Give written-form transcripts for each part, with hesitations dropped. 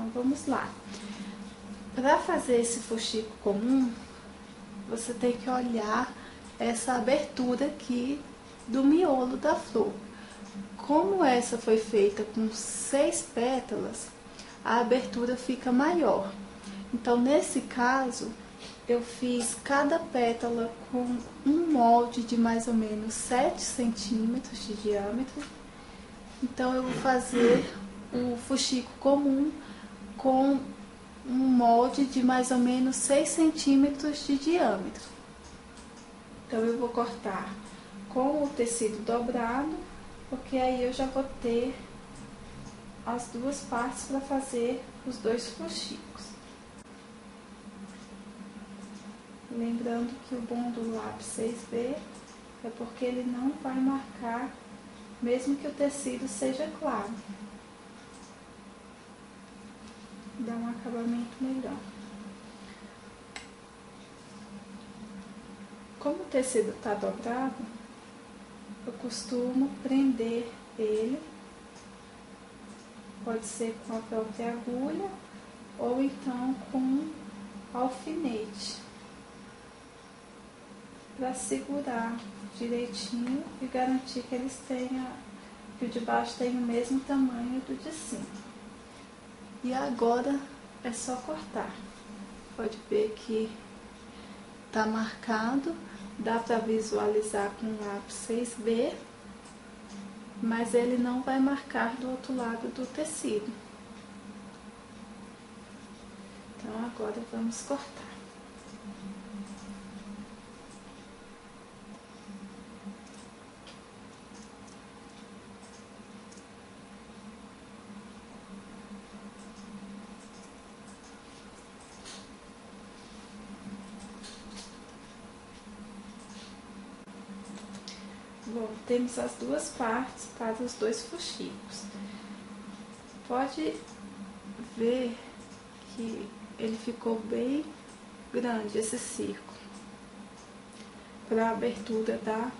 Então vamos lá. Para fazer esse fuxico comum, você tem que olhar essa abertura aqui do miolo da flor. Como essa foi feita com 6 pétalas, a abertura fica maior. Então, nesse caso, eu fiz cada pétala com um molde de mais ou menos 7 centímetros de diâmetro. Então, eu vou fazer o fuxico comum com um molde de mais ou menos 6 centímetros de diâmetro. Então, eu vou cortar com o tecido dobrado, porque aí eu já vou ter as duas partes para fazer os 2 fuxicos. Lembrando que o bom do lápis 6B é porque ele não vai marcar, mesmo que o tecido seja claro. Dá um acabamento melhor. Como o tecido está dobrado, eu costumo prender ele, pode ser com a própria agulha ou então com alfinete, para segurar direitinho e garantir que que o de baixo tenha o mesmo tamanho do de cima. E agora é só cortar. Pode ver que tá marcado, dá para visualizar com o lápis 6B, mas ele não vai marcar do outro lado do tecido. Então agora vamos cortar. Bom, temos as duas partes para os 2 fuxicos. Pode ver que ele ficou bem grande, esse círculo, para a abertura da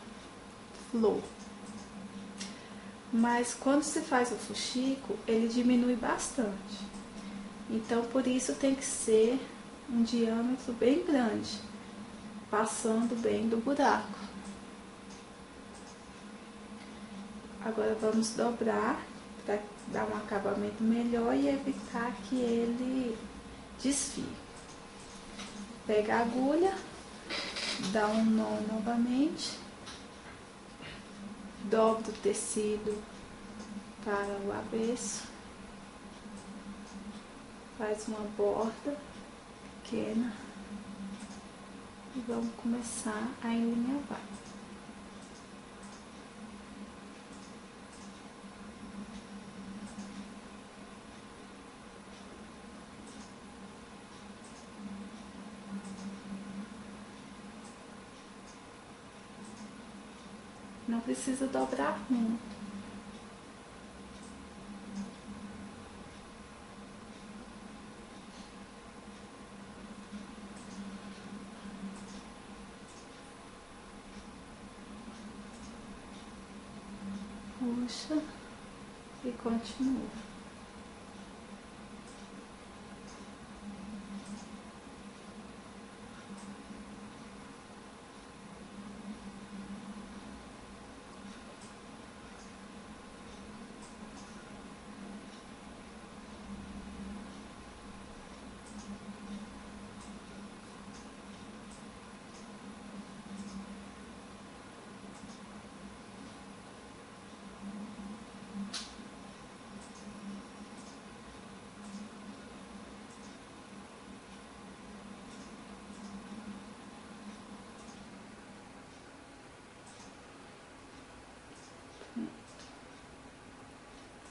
flor. Mas quando se faz o fuxico, ele diminui bastante. Então, por isso tem que ser um diâmetro bem grande, passando bem do buraco. Agora vamos dobrar para dar um acabamento melhor e evitar que ele desfie. Pega a agulha, dá um nó novamente, dobra o tecido para o avesso, faz uma borda pequena e vamos começar a enlinhavar. Não precisa dobrar muito. Puxa e continua.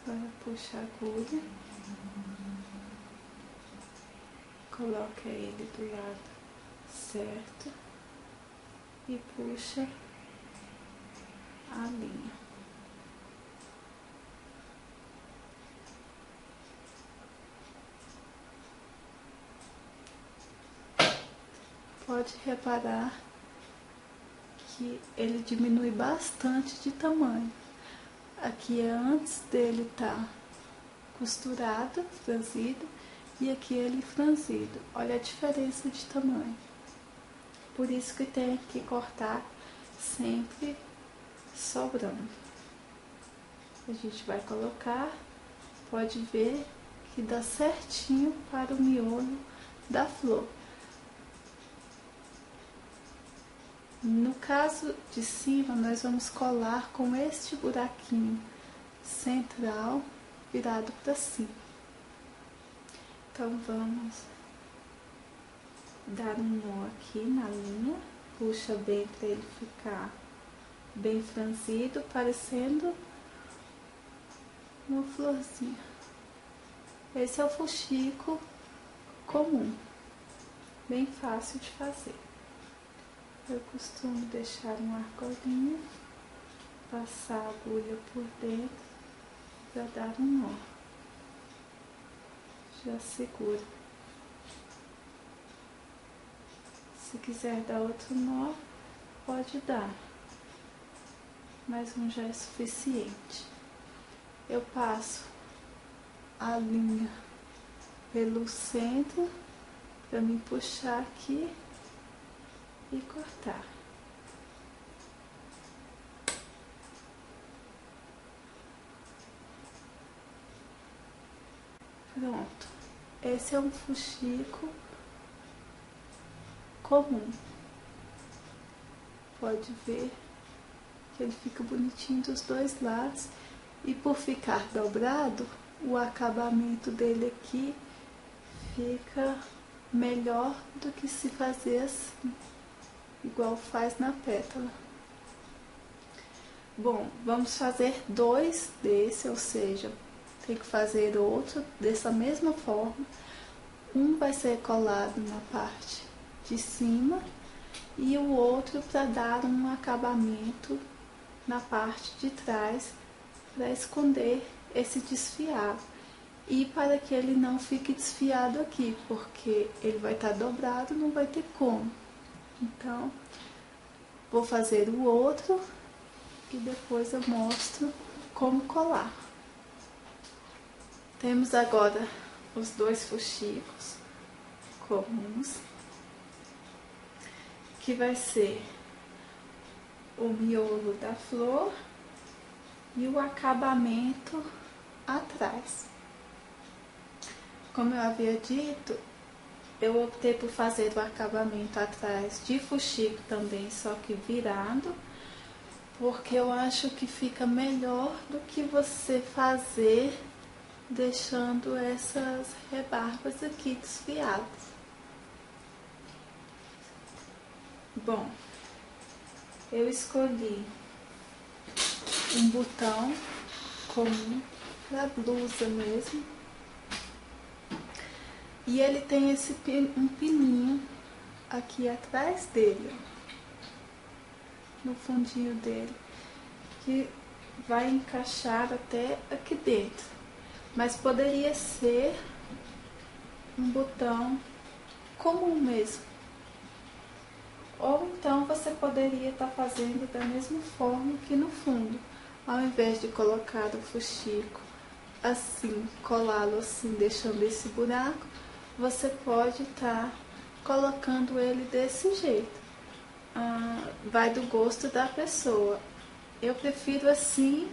Agora puxa a agulha, coloca ele do lado certo e puxa a linha. Pode reparar que ele diminui bastante de tamanho. Aqui é antes dele estar costurado, franzido, e aqui ele franzido. Olha a diferença de tamanho. Por isso que tem que cortar sempre sobrando. A gente vai colocar, pode ver que dá certinho para o miolo da flor. No caso de cima, nós vamos colar com este buraquinho central virado para cima. Então vamos dar um nó aqui na linha, puxa bem para ele ficar bem franzido, parecendo uma florzinha. Esse é o fuxico comum, bem fácil de fazer. Eu costumo deixar uma argolinha, passar a agulha por dentro para dar um nó. Já segura. Se quiser dar outro nó, pode dar, mas um já é suficiente. Eu passo a linha pelo centro para me puxar aqui e cortar. Pronto, esse é um fuxico comum. Pode ver que ele fica bonitinho dos dois lados, e por ficar dobrado, o acabamento dele aqui fica melhor do que se fazer assim, igual faz na pétala. Bom, vamos fazer dois desse, ou seja, tem que fazer outro dessa mesma forma. Um vai ser colado na parte de cima e o outro para dar um acabamento na parte de trás, para esconder esse desfiado e para que ele não fique desfiado aqui, porque ele vai estar dobrado, não vai ter como. Então, vou fazer o outro e depois eu mostro como colar. Temos agora os dois fuxicos comuns, que vai ser o miolo da flor e o acabamento atrás. Como eu havia dito, eu optei por fazer o acabamento atrás de fuxico também, só que virado, porque eu acho que fica melhor do que você fazer deixando essas rebarbas aqui desfiadas. Bom, eu escolhi um botão comum para blusa mesmo, e ele tem esse um pininho aqui atrás dele, ó, no fundinho dele, que vai encaixar até aqui dentro, mas poderia ser um botão comum mesmo, ou então você poderia estar fazendo da mesma forma que no fundo. Ao invés de colocar o fuxico assim, colá-lo assim, deixando esse buraco, você pode estar colocando ele desse jeito. Vai do gosto da pessoa. Eu prefiro assim,